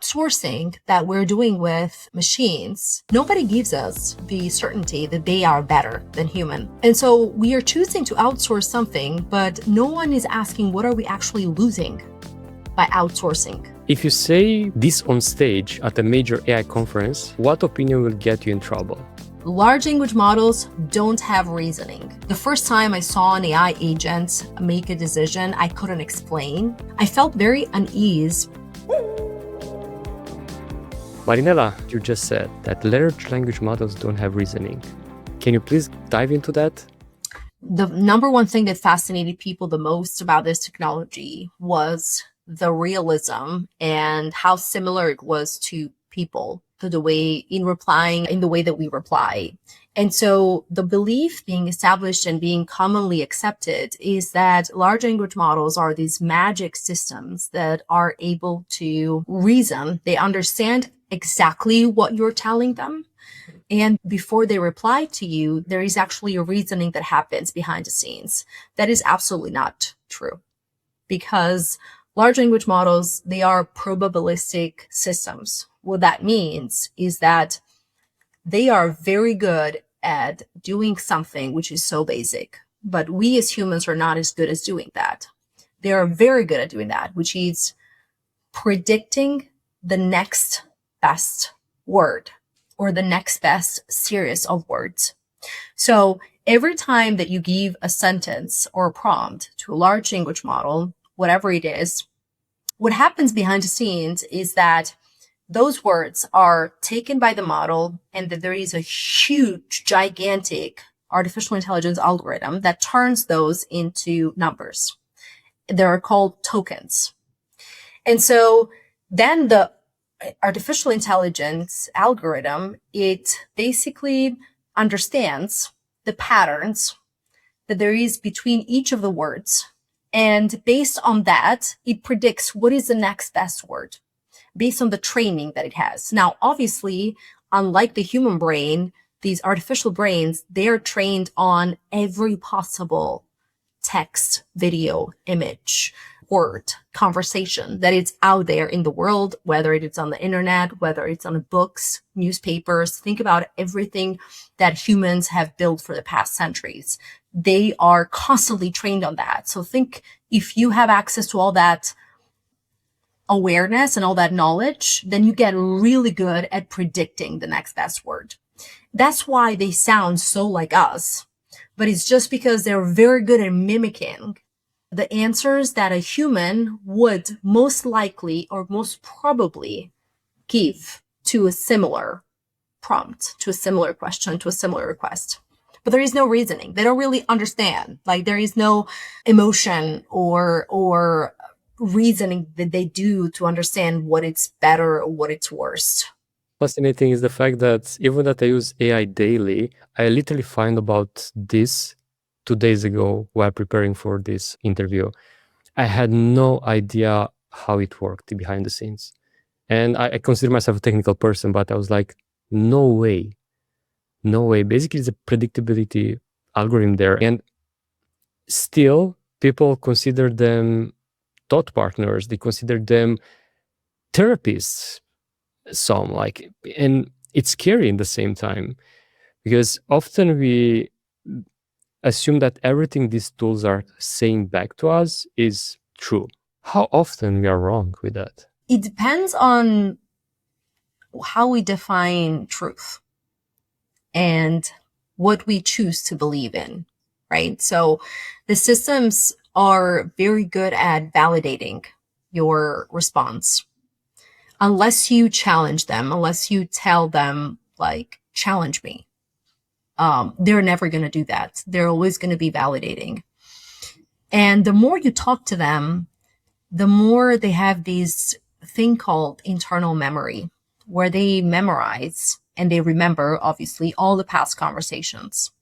outsourcing that we're doing with machines, nobody gives us the certainty that they are better than human. And so we are choosing to outsource something, but no one is asking what are we actually losing by outsourcing. If you say this on stage at a major AI conference, what opinion will get you in trouble? Large language models don't have reasoning. The first time I saw an AI agent make a decision I couldn't explain, I felt very unease. Marinela, you just said that large language models don't have reasoning. Can you please dive into that? The number one thing that fascinated people the most about this technology was the realism and how similar it was to people, to the way in the way that we reply. And so the belief being established and being commonly accepted is that large language models are these magic systems that are able to reason. They understand exactly what you're telling them. And before they reply to you, there is actually a reasoning that happens behind the scenes. That is absolutely not true, because large language models, they are probabilistic systems. What that means is that they are very good at doing something which is so basic, but we as humans are not as good as doing that. They are very good at doing that, which is predicting the next best word or the next best series of words. So every time that you give a sentence or a prompt to a large language model, whatever it is, what happens behind the scenes is that those words are taken by the model and that there is a huge, gigantic artificial intelligence algorithm that turns those into numbers. They are called tokens. And so then the artificial intelligence algorithm, it basically understands the patterns that there is between each of the words. And based on that, it predicts what is the next best word based on the training that it has. Now, obviously, unlike the human brain, these artificial brains, they are trained on every possible text, video, image, word, conversation that is out there in the world, whether it is on the internet, whether it's on books, newspapers. Think about everything that humans have built for the past centuries. They are constantly trained on that. So think if you have access to all that awareness and all that knowledge, then you get really good at predicting the next best word. That's why they sound so like us, but it's just because they're very good at mimicking the answers that a human would most likely or most probably give to a similar prompt, to a similar question, to a similar request. But there is no reasoning. They don't really understand. Like there is no emotion or reasoning that they do to understand what it's better or what it's worse. Fascinating is the fact that even that I use AI daily, I literally find about this 2 days ago while preparing for this interview. I had no idea how it worked behind the scenes. And I consider myself a technical person, but I was like, no way. Basically, it's a predictability algorithm there. And still, people consider them thought partners. They consider them therapists. And it's scary in the same time, because often we assume that everything these tools are saying back to us is true. How often we are wrong with that? It depends on how we define truth and what we choose to believe in, right? So the systems are very good at validating your response. Unless you challenge them, unless you tell them, like, challenge me, they're never going to do that. They're always going to be validating. And the more you talk to them, the more they have this thing called internal memory, where they memorize and they remember, obviously, all the past conversations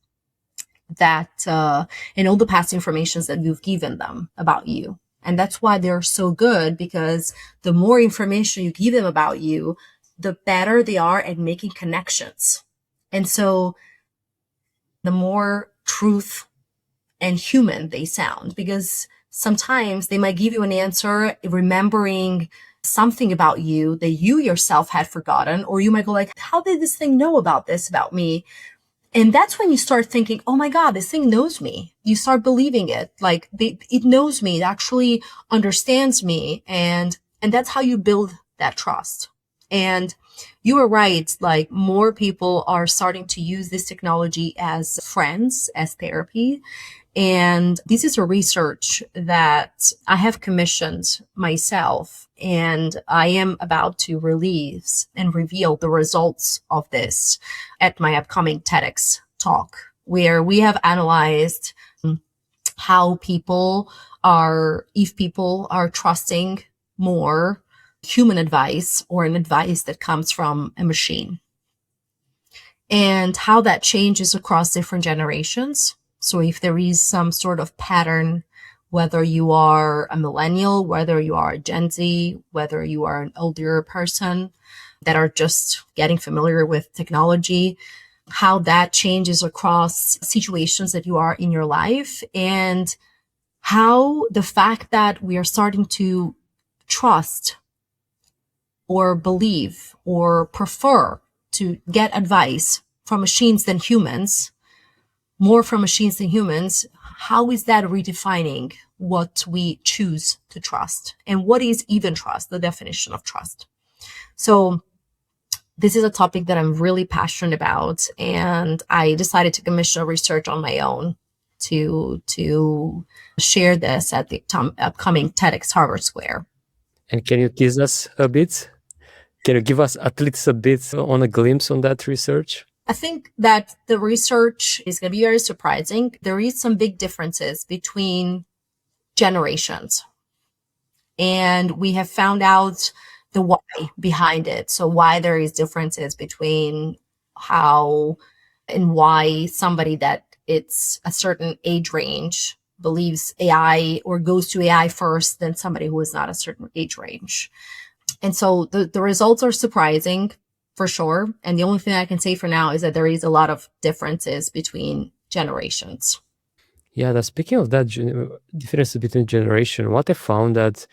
that, and all the past informations that you've given them about you. And that's why they're so good, because the more information you give them about you, the better they are at making connections. And so the more truth and human they sound, because sometimes they might give you an answer remembering something about you that you yourself had forgotten, or you might go like, how did this thing know about this about me? And that's when you start thinking, oh my God, this thing knows me. You start believing it. Like it knows me. It actually understands me. And that's how you build that trust. And you are right. Like more people are starting to use this technology as friends, as therapy. And this is a research that I have commissioned myself, and I am about to release and reveal the results of this at my upcoming TEDx talk, where we have analyzed how if people are trusting more human advice or an advice that comes from a machine, and how that changes across different generations. So if there is some sort of pattern, whether you are a millennial, whether you are a Gen Z, whether you are an older person that are just getting familiar with technology, how that changes across situations that you are in your life, and how the fact that we are starting to trust or believe or prefer to get advice from machines than humans, more from machines than humans, how is that redefining what we choose to trust? And what is even trust, the definition of trust? So this is a topic that I'm really passionate about, and I decided to commission research on my own to share this at the upcoming TEDx Harbor Square. And can you tease us a bit? Can you give us at least a bit on a glimpse on that research? I think that the research is going to be very surprising. There is some big differences between generations, and we have found out the why behind it. So why there is differences between how and why somebody that it's a certain age range believes AI or goes to AI first than somebody who is not a certain age range. And so the results are surprising for sure. And the only thing I can say for now is that there is a lot of differences between generations. Yeah, speaking of that difference between generation, what I found that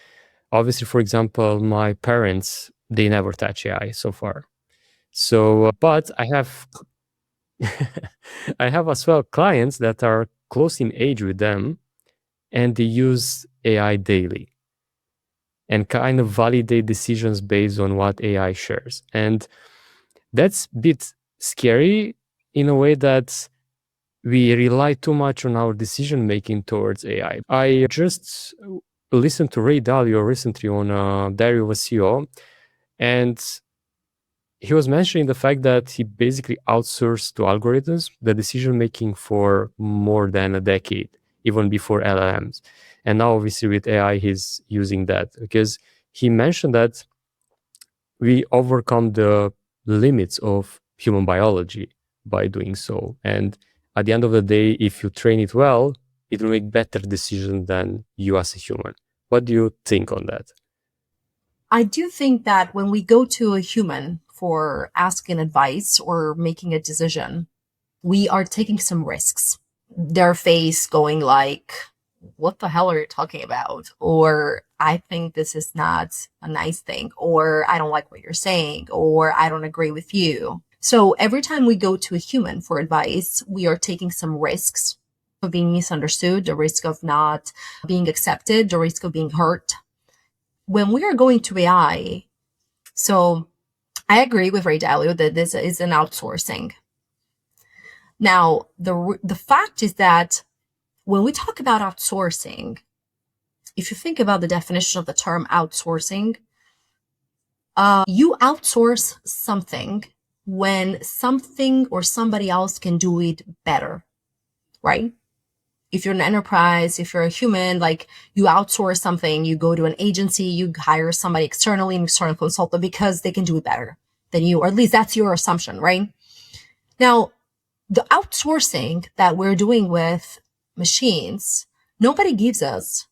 obviously, for example, my parents, they never touch AI so far. So, but I have, I have as well clients that are close in age with them, and they use AI daily and kind of validate decisions based on what AI shares. And that's a bit scary in a way that we rely too much on our decision making towards AI. I just listened to Ray Dalio recently on Diary of a CEO, and he was mentioning the fact that he basically outsourced to algorithms the decision making for more than a decade, even before LLMs. And now, obviously, with AI, he's using that because he mentioned that we overcome the limits of human biology by doing so. And at the end of the day, if you train it well, it will make better decisions than you as a human. What do you think on that? I do think that when we go to a human for asking advice or making a decision, we are taking some risks. Their face going like, what the hell are you talking about? Or I think this is not a nice thing, or I don't like what you're saying, or I don't agree with you. So every time we go to a human for advice, we are taking some risks of being misunderstood, the risk of not being accepted, the risk of being hurt. When we are going to AI, so I agree with Ray Dalio that this is an outsourcing. Now, the fact is that when we talk about outsourcing, if you think about the definition of the term outsourcing, you outsource something when something or somebody else can do it better, right? If you're an enterprise, if you're a human, like you outsource something, you go to an agency, you hire somebody externally, an external consultant because they can do it better than you, or at least that's your assumption, right? Now, the outsourcing that we're doing with machines, nobody gives us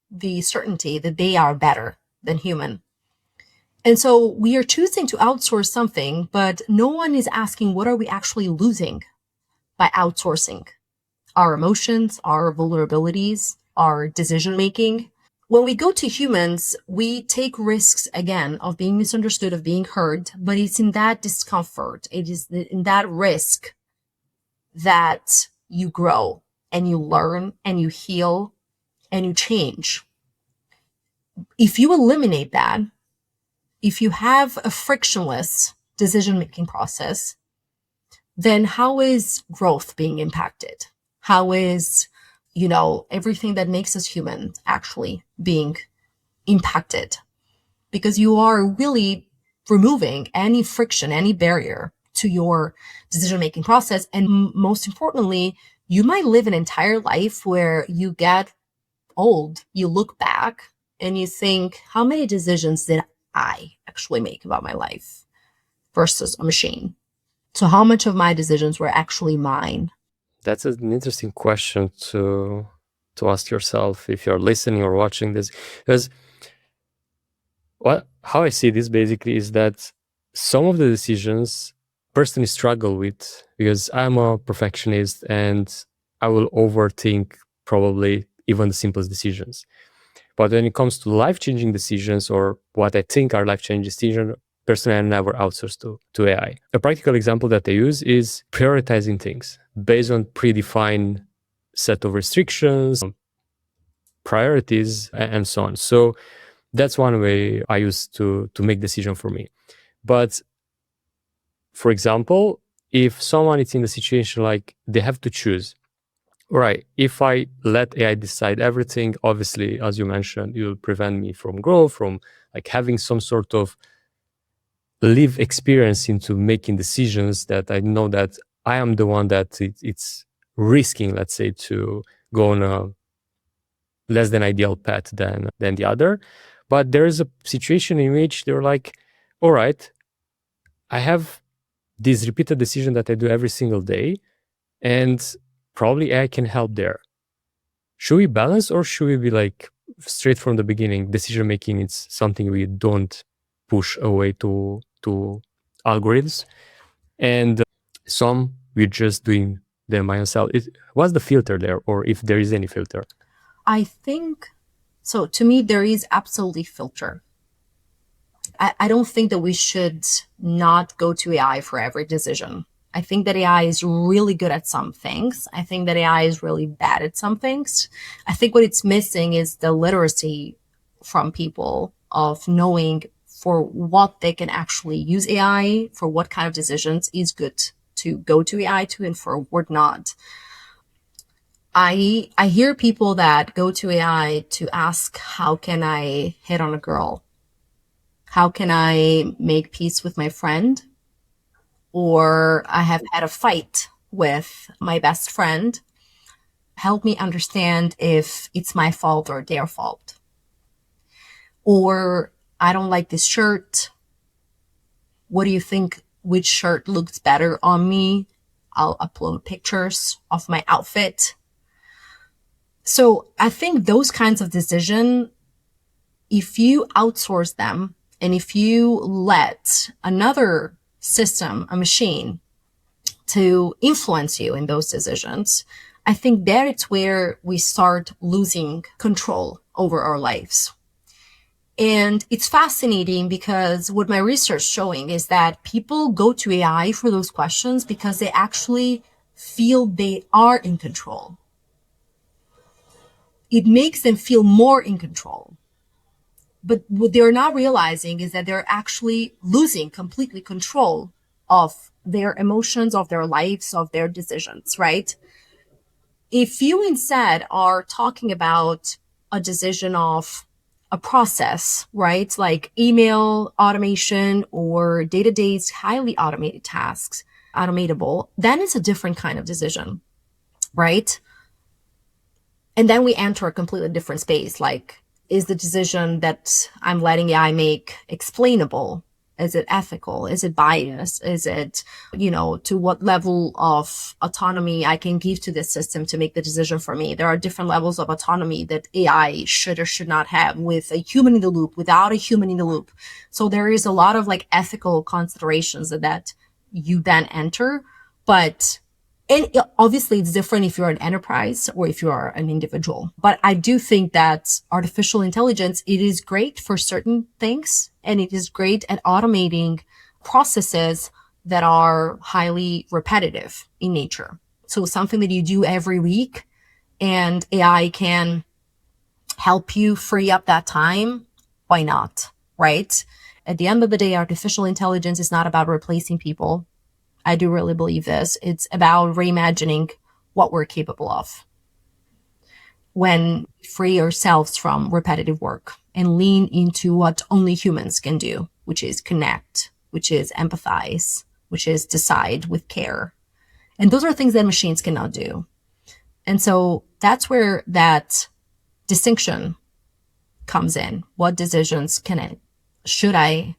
the certainty that they are better than human. And so we are choosing to outsource something, but no one is asking what are we actually losing by outsourcing our emotions, our vulnerabilities, our decision making. When we go to humans, we take risks again of being misunderstood, of being heard, but it's in that discomfort, it is in that risk that you grow and you learn and you heal and you change. If you eliminate that, if you have a frictionless decision-making process, then how is growth being impacted? How is, everything that makes us human actually being impacted? Because you are really removing any friction, any barrier to your decision-making process. And most importantly, you might live an entire life where you get old, you look back and you think, how many decisions did I actually make about my life versus a machine? So how much of my decisions were actually mine? That's an interesting question to ask yourself if you're listening or watching this, because how I see this basically is that some of the decisions personally struggle with, because I'm a perfectionist and I will overthink probably even the simplest decisions. But when it comes to life-changing decisions, or what I think are life-changing decisions, personally, I never outsourced to AI. A practical example that I use is prioritizing things based on predefined set of restrictions, priorities, and so on. So that's one way I use to make decision for me. But for example, if someone is in a situation like they have to choose, right, if I let AI decide everything, obviously, as you mentioned, it will prevent me from growth, from like having some sort of live experience into making decisions that I know that I am the one that it's risking, let's say, to go on a less than ideal path than the other. But there is a situation in which they're like, all right, I have this repeated decision that I do every single day, and probably AI can help there. Should we balance, or should we be like straight from the beginning, decision making it's something we don't push away to algorithms, and some we're just doing them by ourselves? What's the filter there, or if there is any filter? I think so. To me, there is absolutely filter. I don't think that we should not go to AI for every decision. I think that AI is really good at some things. I think that AI is really bad at some things. I think what it's missing is the literacy from people of knowing for what they can actually use AI, for what kind of decisions is good to go to AI to, and for what not. I hear people that go to AI to ask, how can I hit on a girl? How can I make peace with my friend? Or I have had a fight with my best friend. Help me understand if it's my fault or their fault. Or I don't like this shirt. What do you think? Which shirt looks better on me? I'll upload pictures of my outfit. So I think those kinds of decisions, if you outsource them and if you let another system, a machine, to influence you in those decisions, I think that it's where we start losing control over our lives. And it's fascinating because what my research showing is that people go to AI for those questions because they actually feel they are in control. It makes them feel more in control. But what they're not realizing is that they're actually losing completely control of their emotions, of their lives, of their decisions, right? If you instead are talking about a decision of a process, right? Like email automation or day-to-day highly automated tasks, automatable, then it's a different kind of decision, right? And then we enter a completely different space. Like, is the decision that I'm letting AI make explainable? Is it ethical? Is it biased? Is it, to what level of autonomy I can give to this system to make the decision for me? There are different levels of autonomy that AI should or should not have, with a human in the loop, without a human in the loop. So there is a lot of like ethical considerations that you then enter. But And obviously it's different if you're an enterprise or if you are an individual. But I do think that artificial intelligence, it is great for certain things, and it is great at automating processes that are highly repetitive in nature. So something that you do every week and AI can help you free up that time, why not? Right? At the end of the day, artificial intelligence is not about replacing people. I do really believe this. It's about reimagining what we're capable of when we free ourselves from repetitive work and lean into what only humans can do, which is connect, which is empathize, which is decide with care. And those are things that machines cannot do. And so that's where that distinction comes in. What decisions should I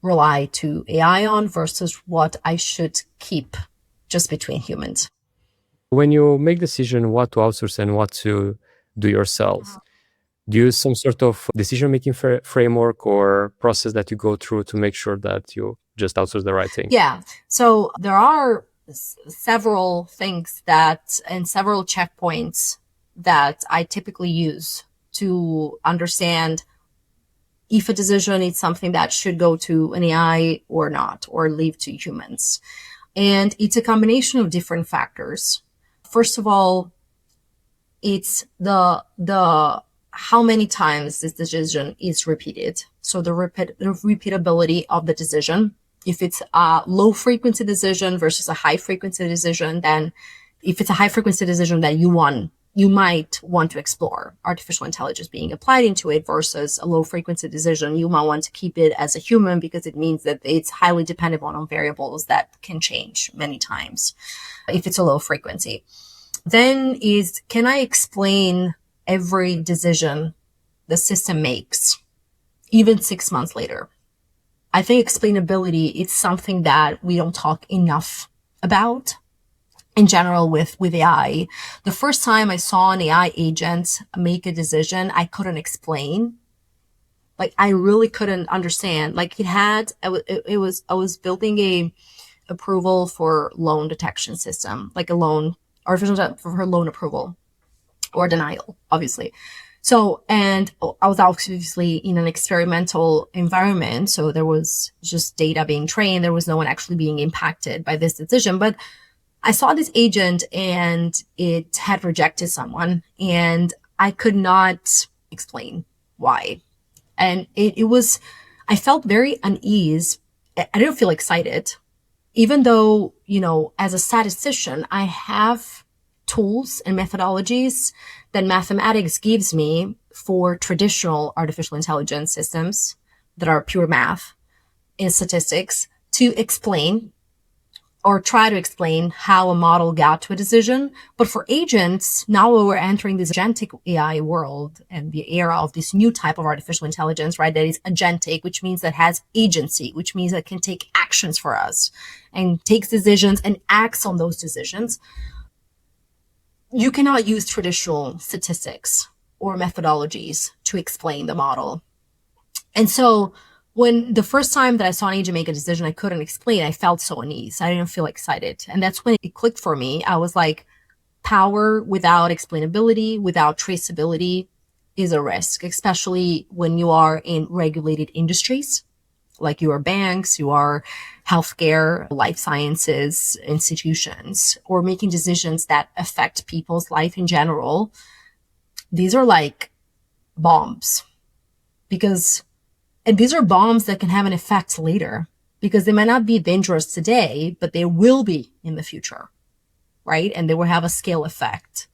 rely to AI on versus what I should keep just between humans? When you make decision what to outsource and what to do yourself, do you use some sort of decision-making framework or process that you go through to make sure that you just outsource the right thing? Yeah. So there are several things and several checkpoints that I typically use to understand if a decision is something that should go to an AI or not, or leave to humans. And it's a combination of different factors. First of all, it's the how many times this decision is repeated. So the repeatability of the decision. If it's a low frequency decision versus a high frequency decision, then if it's a high frequency decision that you might want to explore artificial intelligence being applied into it versus a low frequency decision. You might want to keep it as a human because it means that it's highly dependent on variables that can change many times if it's a low frequency. Then can I explain every decision the system makes, even 6 months later? I think explainability is something that we don't talk enough about in general with AI. The first time I saw an AI agent make a decision, I couldn't explain. Like, I really couldn't understand. Like, I was building a approval for loan detection system, like artificial for her loan approval or denial, obviously. So, and I was obviously in an experimental environment. So there was just data being trained. There was no one actually being impacted by this decision. But I saw this agent and it had rejected someone and I could not explain why. And I felt very unease. I didn't feel excited, even though, as a statistician, I have tools and methodologies that mathematics gives me for traditional artificial intelligence systems that are pure math and statistics to explain or try to explain how a model got to a decision. But for agents, now we're entering this agentic AI world and the era of this new type of artificial intelligence, right? That is agentic, which means that has agency, which means that it can take actions for us and takes decisions and acts on those decisions. You cannot use traditional statistics or methodologies to explain the model. And so when the first time that I saw an agent make a decision I couldn't explain, I felt so unease. I didn't feel excited. And that's when it clicked for me. I was like, power without explainability, without traceability is a risk, especially when you are in regulated industries, like you are banks, you are healthcare, life sciences institutions, or making decisions that affect people's life in general. These are like bombs and these are bombs that can have an effect later because they might not be dangerous today, but they will be in the future, right? And they will have a scale effect.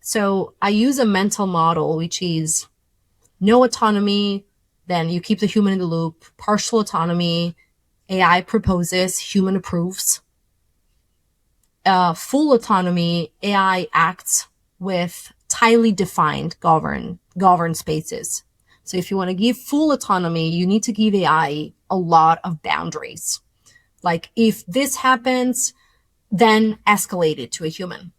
So I use a mental model, which is no autonomy, then you keep the human in the loop, partial autonomy, AI proposes, human approves. Full autonomy, AI acts with tightly defined governed spaces. So if you want to give full autonomy, you need to give AI a lot of boundaries. Like, if this happens, then escalate it to a human.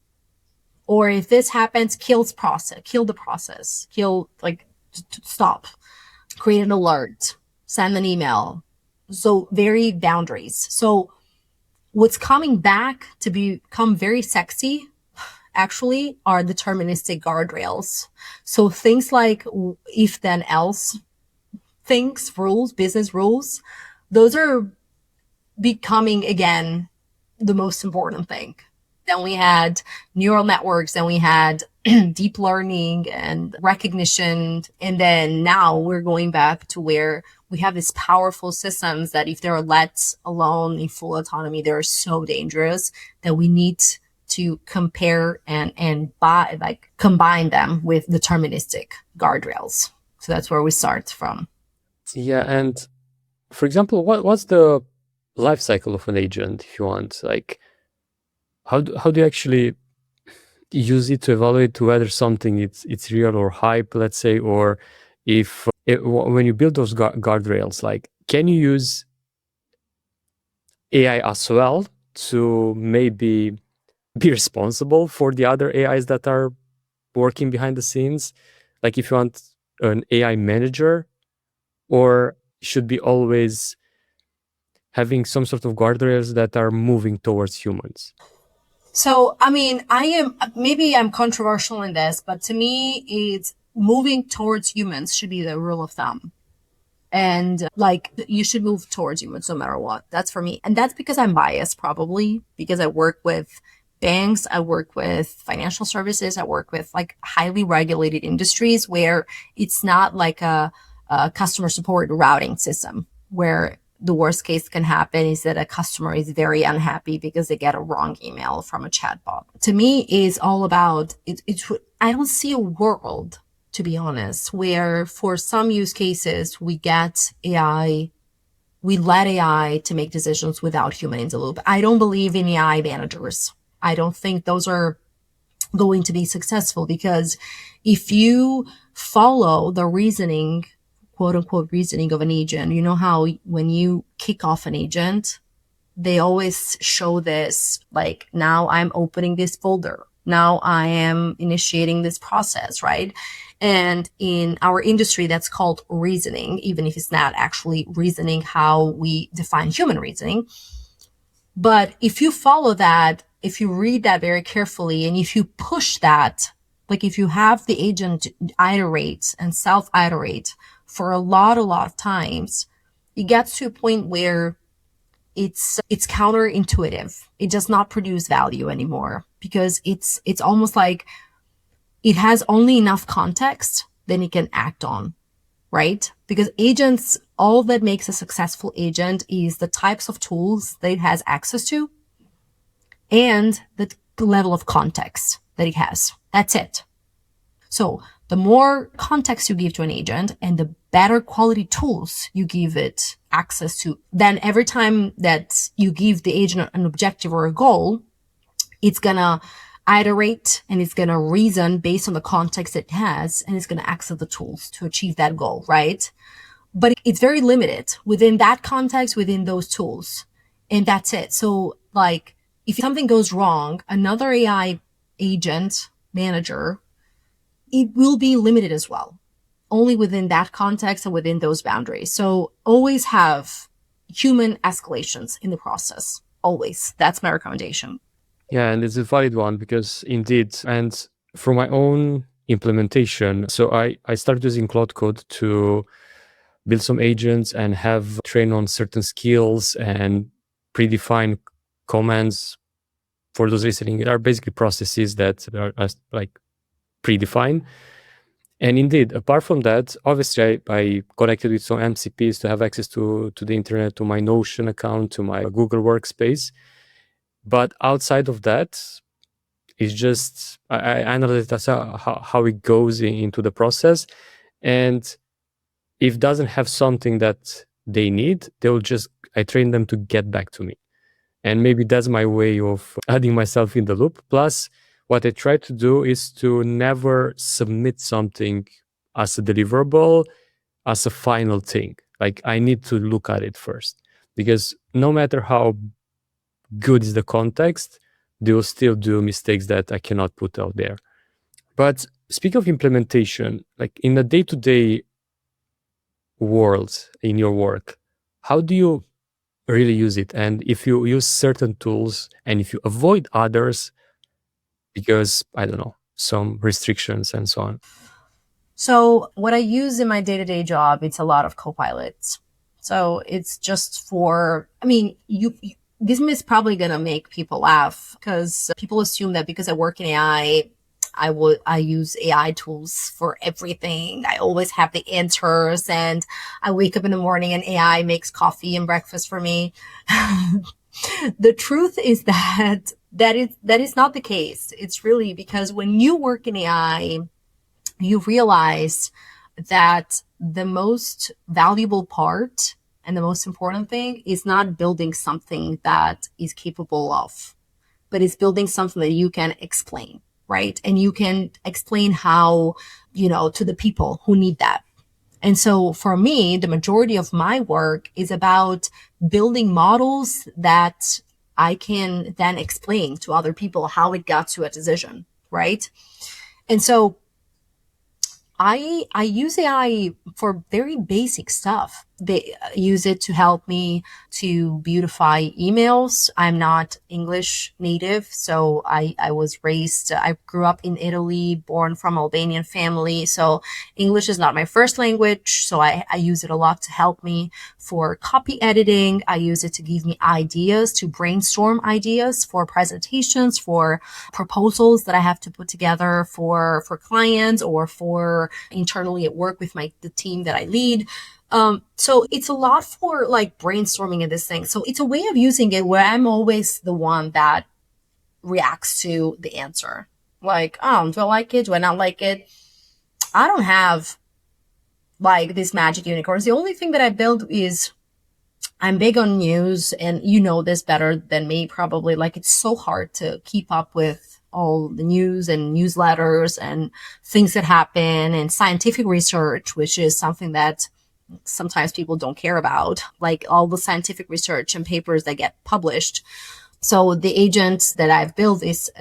Or if this happens, kill the process, stop, create an alert, send an email. So very boundaries. So What's coming back to become very sexy actually are deterministic guardrails. So things like if then else things, rules, business rules, those are becoming again the most important thing. Then we had neural networks, then we had deep learning and recognition. And then now we're going back to where we have these powerful systems that if they're let alone in full autonomy, they're so dangerous that we need to compare and buy, like combine them with deterministic guardrails. So that's where we start from. Yeah, and for example, what's the life cycle of an agent, if you want? Like, how do you actually use it to evaluate whether something it's real or hype, let's say, or if when you build those guardrails, like, can you use AI as well to maybe be responsible for the other AIs that are working behind the scenes? Like, if you want an AI manager, or should be always having some sort of guardrails that are moving towards humans? So, I mean, maybe I'm controversial in this, but to me, it's moving towards humans should be the rule of thumb. And like, you should move towards humans no matter what. That's for me. And that's because I'm biased, probably because I work with banks, I work with financial services, I work with like highly regulated industries where it's not like a customer support routing system where the worst case can happen is that a customer is very unhappy because they get a wrong email from a chatbot. To me, it's all about it. I don't see a world, to be honest, where for some use cases we get AI, we let AI to make decisions without human in the loop. I don't believe in AI managers. I don't think those are going to be successful because if you follow the reasoning, quote unquote reasoning of an agent, you know how when you kick off an agent, they always show this like, now I'm opening this folder. Now I am initiating this process, right? And in our industry, that's called reasoning, even if it's not actually reasoning how we define human reasoning. But if you follow that, if you read that very carefully, and if you push that, like if you have the agent iterate and self iterate for a lot of times, it gets to a point where it's counterintuitive. It does not produce value anymore because it's almost like it has only enough context then it can act on, right? Because agents, all that makes a successful agent is the types of tools that it has access to and the level of context that it has. That's it. So the more context you give to an agent and the better quality tools you give it access to, then every time that you give the agent an objective or a goal, it's gonna iterate and it's gonna reason based on the context it has, and it's gonna access the tools to achieve that goal, right? But it's very limited within that context, within those tools. And that's it. So like if something goes wrong, another AI agent manager, it will be limited as well, only within that context and within those boundaries. So always have human escalations in the process. Always. That's my recommendation. Yeah, and it's a valid one because indeed, and for my own implementation, so I started using Cloud Code to build some agents and have trained on certain skills and predefine commands for those listening. They are basically processes that are like predefined. And indeed, apart from that, obviously I connected with some MCPs to have access to the internet, to my Notion account, to my Google Workspace. But outside of that, it's just I analyze that's how it goes into the process. And if it doesn't have something that they need, I train them to get back to me. And maybe that's my way of adding myself in the loop. Plus, what I try to do is to never submit something as a deliverable, as a final thing. Like, I need to look at it first. Because no matter how good is the context, they will still do mistakes that I cannot put out there. But speaking of implementation, like in the day-to-day world in your work, how do you really use it. And if you use certain tools and if you avoid others because, I don't know, some restrictions and so on. So what I use in my day-to-day job, it's a lot of copilots. So it's just for, I mean, this is probably going to make people laugh because people assume that because I work in AI, I use AI tools for everything. I always have the answers, and I wake up in the morning and AI makes coffee and breakfast for me. The truth is that is not the case. It's really because when you work in AI, you realize that the most valuable part and the most important thing is not building something that is capable of, but it's building something that you can explain, right? And you can explain how, to the people who need that. And so for me, the majority of my work is about building models that I can then explain to other people how it got to a decision, right? And so I use AI for very basic stuff. They use it to help me to beautify emails. I'm not English native, so I grew up in Italy, born from Albanian family. So English is not my first language. So I use it a lot to help me for copy editing. I use it to give me ideas, to brainstorm ideas for presentations, for proposals that I have to put together for clients or for internally at work with the team that I lead. So it's a lot for like brainstorming and this thing. So it's a way of using it where I'm always the one that reacts to the answer. Like, do I like it? Do I not like it? I don't have like these magic unicorns. The only thing that I build is I'm big on news, and you know this better than me probably. Like, it's so hard to keep up with all the news and newsletters and things that happen and scientific research, which is something that sometimes people don't care about, like all the scientific research and papers that get published. So the agent that I've built is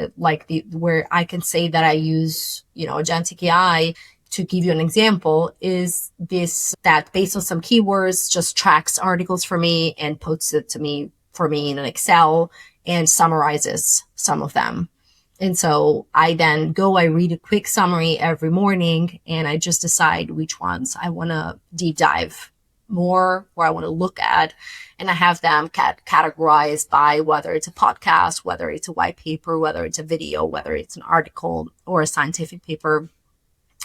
where I can say that I use, agentic AI. To give you an example, is this that based on some keywords just tracks articles for me and puts it for me in an Excel and summarizes some of them. And so I read a quick summary every morning, and I just decide which ones I want to deep dive more or I want to look at. And I have them categorized by whether it's a podcast, whether it's a white paper, whether it's a video, whether it's an article or a scientific paper.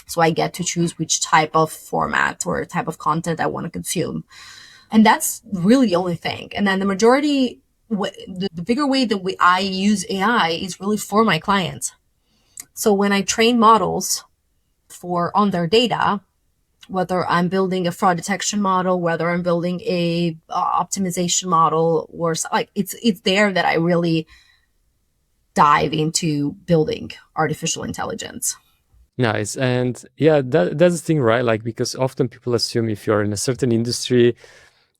So I get to choose which type of format or type of content I want to consume. And that's really the only thing. And then the majority, the bigger way that I use AI is really for my clients. So when I train models on their data, whether I'm building a fraud detection model, whether I'm building a optimization model, or like it's there that I really dive into building artificial intelligence. Nice. And yeah, that's the thing, right? Like, because often people assume if you're in a certain industry,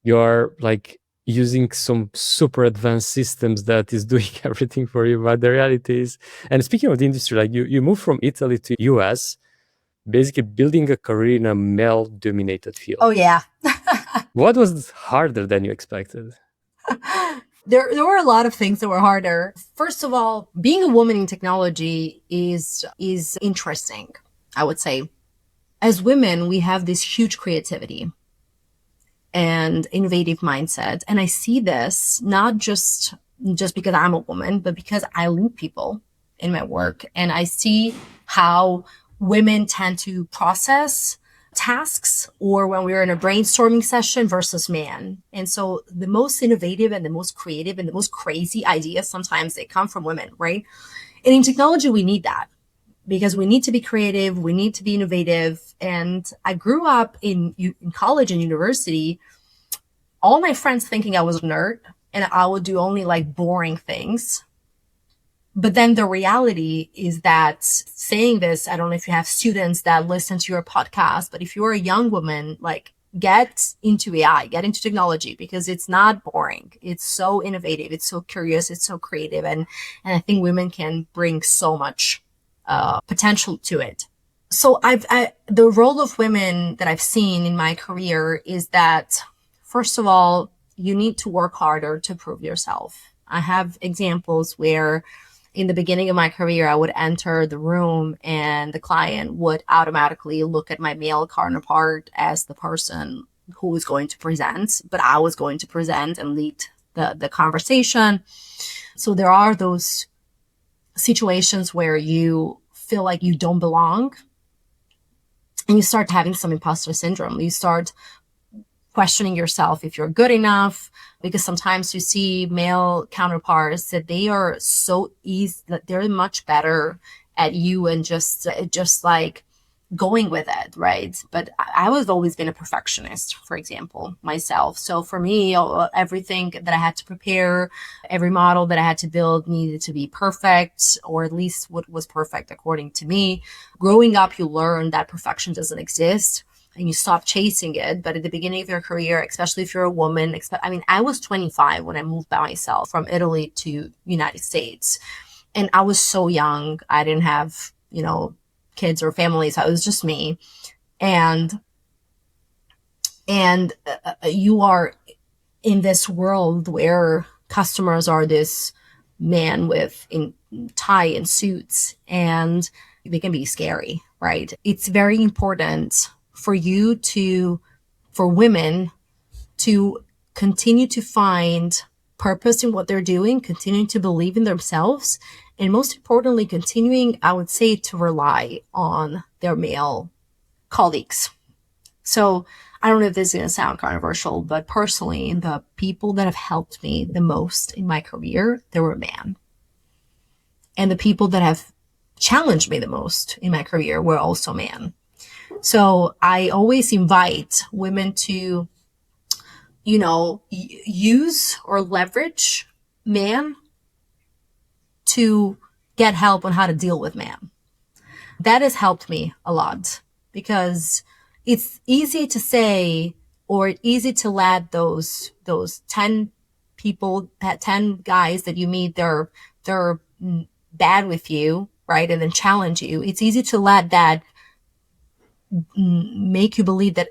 you're like using some super advanced systems that is doing everything for you. But the reality is, and speaking of the industry, like you moved from Italy to US, basically building a career in a male dominated field. Oh yeah. What was harder than you expected? There were a lot of things that were harder. First of all, being a woman in technology is interesting, I would say. As women, we have this huge creativity and innovative mindset. And I see this not just because I'm a woman, but because I lead people in my work. And I see how women tend to process tasks or when we're in a brainstorming session versus man. And so the most innovative and the most creative and the most crazy ideas, sometimes they come from women, right? And in technology, we need that because we need to be creative. We need to be innovative. And I grew up in college and university, all my friends thinking I was a nerd and I would do only like boring things. But then the reality is that saying this, I don't know if you have students that listen to your podcast, but if you're a young woman, like get into AI, get into technology because it's not boring. It's so innovative. It's so curious. It's so creative. And I think women can bring so much potential to it. So the role of women that I've seen in my career is that, first of all, you need to work harder to prove yourself. I have examples where in the beginning of my career, I would enter the room and the client would automatically look at my male counterpart as the person who was going to present, but I was going to present and lead the conversation. So there are those situations where you feel like you don't belong and you start having some imposter syndrome. You start questioning yourself if you're good enough, because sometimes you see male counterparts that they are so easy, that they're much better at you and just like going with it, right? But I was always been a perfectionist, for example, myself. So for me, everything that I had to prepare, every model that I had to build needed to be perfect, or at least what was perfect according to me. Growing up, you learn that perfection doesn't exist and you stop chasing it. But at the beginning of your career, especially if you're a woman, I mean, I was 25 when I moved by myself from Italy to United States. And I was so young. I didn't have, kids or families. It was just me. And you are in this world where customers are this man with in tie and suits, and they can be scary, right? It's very important for women to continue to find purpose in what they're doing, continuing to believe in themselves, and most importantly, continuing, I would say, to rely on their male colleagues. So I don't know if this is going to sound controversial, but personally, the people that have helped me the most in my career, they were men. And the people that have challenged me the most in my career were also men. So I always invite women to, use or leverage men to get help on how to deal with man. That has helped me a lot, because it's easy to say, or easy to let those 10 people, that 10 guys that you meet, they're bad with you, right? And then challenge you. It's easy to let that make you believe that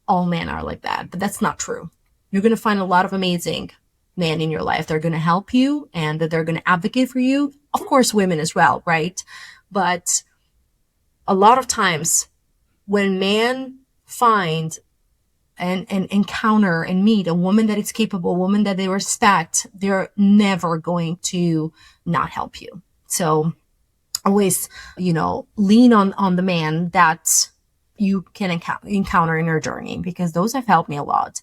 all men are like that, but that's not true. You're going to find a lot of amazing men in your life. They're going to help you and that they're going to advocate for you. Of course, women as well, right? But a lot of times when men find and encounter and meet a woman that is capable, a woman that they respect, they're never going to not help you. So always, lean on the man that you can encounter in your journey, because those have helped me a lot.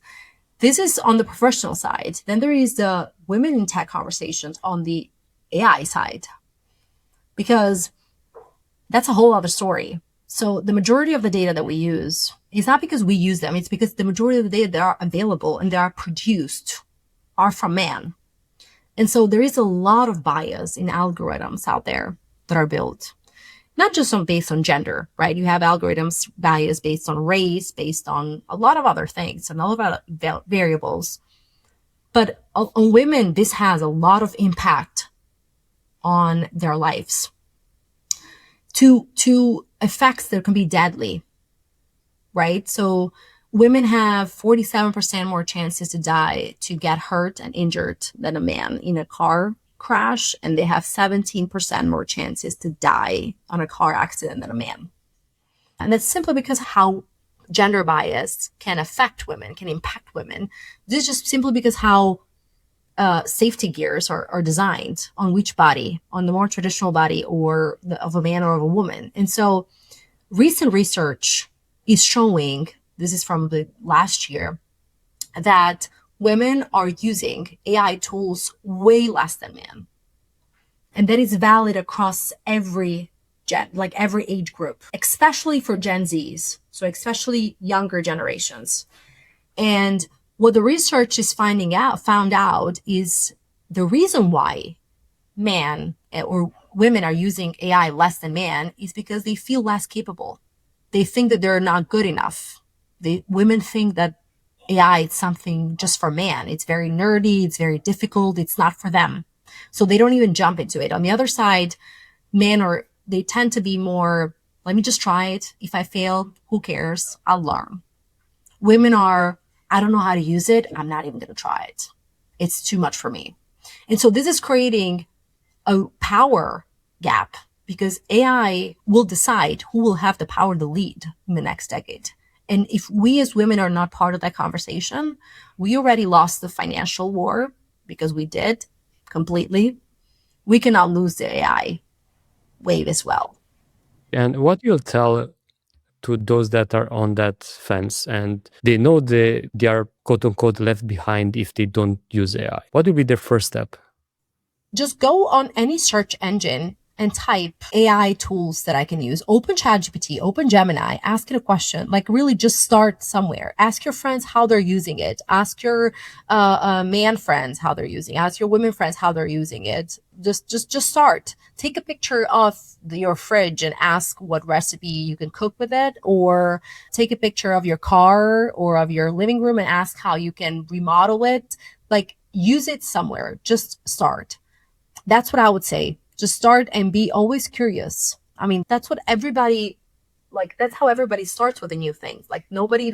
This is on the professional side. Then there is the women in tech conversations on the AI side, because that's a whole other story. So the majority of the data that we use is not because we use them. It's because the majority of the data that are available and that are produced are from man. And so there is a lot of bias in algorithms out there that are built, not just based on gender, right? You have algorithms bias based on race, based on a lot of other things and a lot of other variables. But on women, this has a lot of impact on their lives to effects that can be deadly, right? So women have 47% more chances to die, to get hurt and injured than a man in a car crash, and they have 17% more chances to die on a car accident than a man. And that's simply because how gender bias can affect women, can impact women. This is just simply because how safety gears are designed on which body, on the more traditional body or of a man or of a woman. And so recent research is showing, this is from the last year, that women are using AI tools way less than men. And that is valid across every every age group, especially for Gen Zs. So especially younger generations. And what the research is found out is the reason why men or women are using AI less than men is because they feel less capable. They think that they're not good enough. Women think that AI is something just for man. It's very nerdy. It's very difficult. It's not for them. So they don't even jump into it. On the other side, they tend to be more, let me just try it. If I fail, who cares? I'll learn. Women are I don't know how to use it. I'm not even going to try it. It's too much for me. And so this is creating a power gap because AI will decide who will have the power to lead in the next decade. And if we as women are not part of that conversation, we already lost the financial war because we did completely. We cannot lose the AI wave as well. And what you'll tell to those that are on that fence and they know they are quote unquote left behind if they don't use AI? What would be their first step? Just go on any search engine and type AI tools that I can use. Open ChatGPT, open Gemini, ask it a question. Like really just start somewhere. Ask your friends how they're using it. Ask your man friends how they're using it. Ask your women friends how they're using it. Just start. Take a picture of your fridge and ask what recipe you can cook with it, or take a picture of your car or of your living room and ask how you can remodel it. Like use it somewhere. Just start. That's what I would say. Just start and be always curious. I mean, that's what everybody, like, that's how everybody starts with a new thing. Like nobody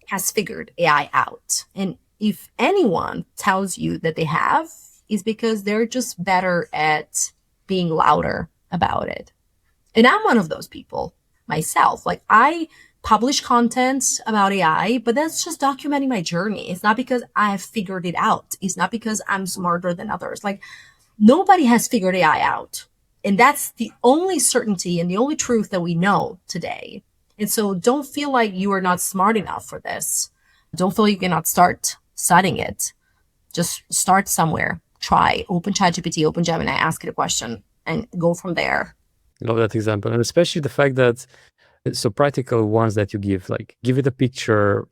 has figured AI out. And if anyone tells you that they have, is because they're just better at being louder about it. And I'm one of those people myself. Like I publish content about AI, but that's just documenting my journey. It's not because I have figured it out. It's not because I'm smarter than others. Like nobody has figured AI out. And that's the only certainty and the only truth that we know today. And so don't feel like you are not smart enough for this. Don't feel you cannot start studying it. Just start somewhere. Try, open ChatGPT, open Gemini, ask it a question and go from there. I love that example. And especially the fact that so practical ones that you give, like give it a picture,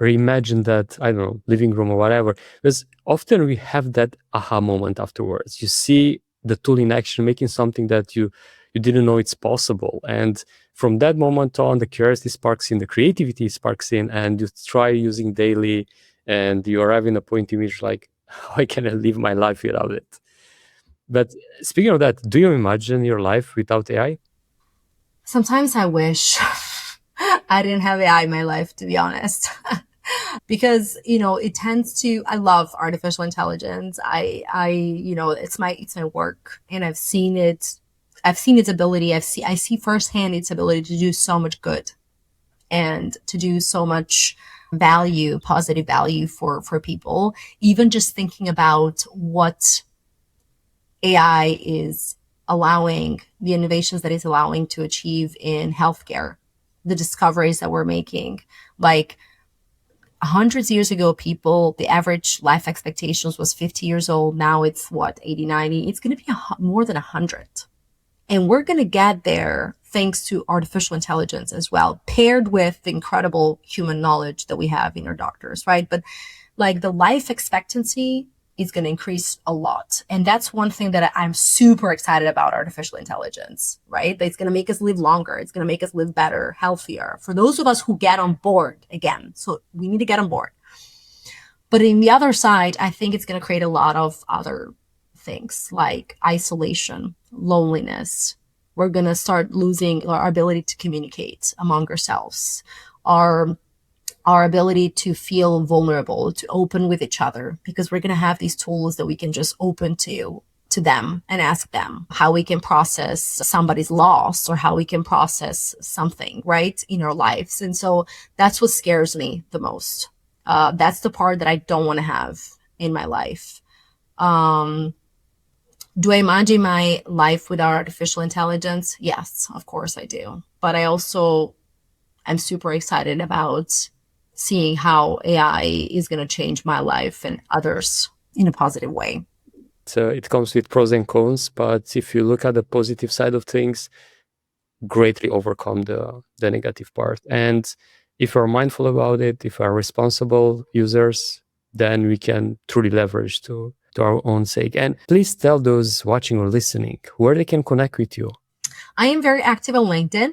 reimagine that, I don't know, living room or whatever. Because often we have that aha moment afterwards. You see the tool in action, making something that you didn't know it's possible. And from that moment on, the curiosity sparks in, the creativity sparks in, and you try using daily, and you're having a point in which like, how can I live my life without it? But speaking of that, do you imagine your life without AI? Sometimes I wish I didn't have AI in my life, to be honest. Because, it tends to, I love artificial intelligence. It's my work and I've seen its ability. I see firsthand its ability to do so much good and to do so much value, positive value for people. Even just thinking about what AI is allowing, the innovations that it's allowing to achieve in healthcare, the discoveries that we're making. Like hundreds of years ago, people, the average life expectations was 50 years old. Now it's what, 80, 90? It's going to be more than 100. And we're going to get there thanks to artificial intelligence as well, paired with the incredible human knowledge that we have in our doctors, right? But like the life expectancy is going to increase a lot. And that's one thing that I'm super excited about artificial intelligence, right? That it's going to make us live longer. It's going to make us live better, healthier for those of us who get on board again. So we need to get on board. But in the other side, I think it's going to create a lot of other things like isolation, loneliness. We're going to start losing our ability to communicate among ourselves, our ability to feel vulnerable, to open with each other, because we're going to have these tools that we can just open to them and ask them how we can process somebody's loss or how we can process something, right, in our lives. And so that's what scares me the most. That's the part that I don't want to have in my life. Do I imagine my life without artificial intelligence? Yes, of course I do. But I also am super excited about seeing how AI is going to change my life and others in a positive way. So it comes with pros and cons, but if you look at the positive side of things, greatly overcome the negative part. And if we're mindful about it, if we're responsible users, then we can truly leverage to our own sake. And please tell those watching or listening where they can connect with you. I am very active on LinkedIn.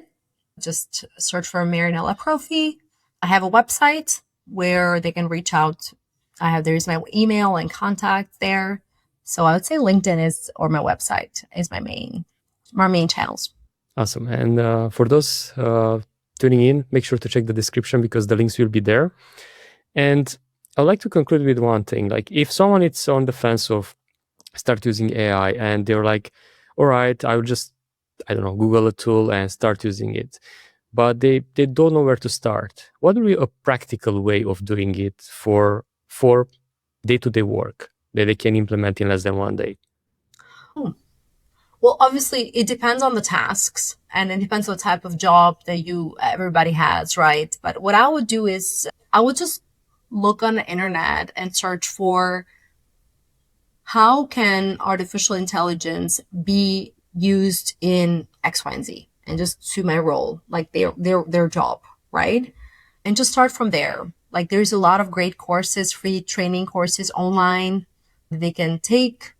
Just search for Marinela Profi. I have a website where they can reach out. There's my email and contact there. So I would say LinkedIn or my website is my main channels. Awesome. And for those tuning in. Make sure to check the description because the links will be there. And I'd like to conclude with one thing. Like if someone is on the fence of start using AI and they're like, all right, I will just, I don't know, Google a tool and start using it. But they don't know where to start. What would be a practical way of doing it for day-to-day work that they can implement in less than one day? Well, obviously, it depends on the tasks and it depends on the type of job that everybody has, right? But what I would do is I would just look on the internet and search for how can artificial intelligence be used in X, Y, and Z, and just to my role, like their job, right? And just start from there. Like there's a lot of great courses, free training courses online that they can take.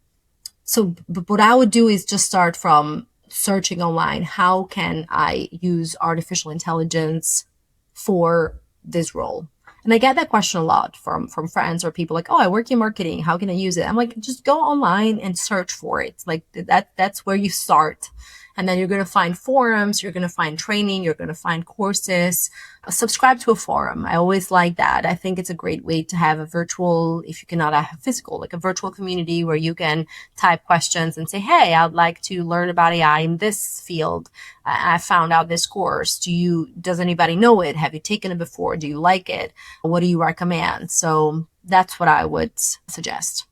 So what I would do is just start from searching online. How can I use artificial intelligence for this role? And I get that question a lot from friends or people like, oh, I work in marketing. How can I use it? I'm like, just go online and search for it. Like that's where you start. And then you're going to find forums, you're going to find training, you're going to find courses. Subscribe to a forum. I always like that. I think it's a great way to have a virtual, if you cannot have physical, like a virtual community where you can type questions and say, hey, I'd like to learn about AI in this field. I found out this course. Does anybody know it? Have you taken it before? Do you like it? What do you recommend? So that's what I would suggest.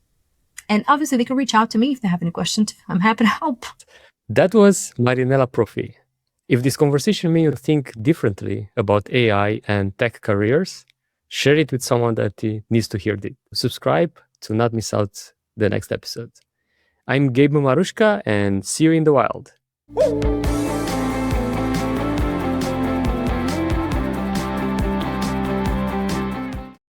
And obviously they can reach out to me if they have any questions. I'm happy to help. That was Marinela Profi. If this conversation made you think differently about AI and tech careers, share it with someone that needs to hear it. Subscribe to not miss out the next episode. I'm Gabe Marushka and see you in the wild.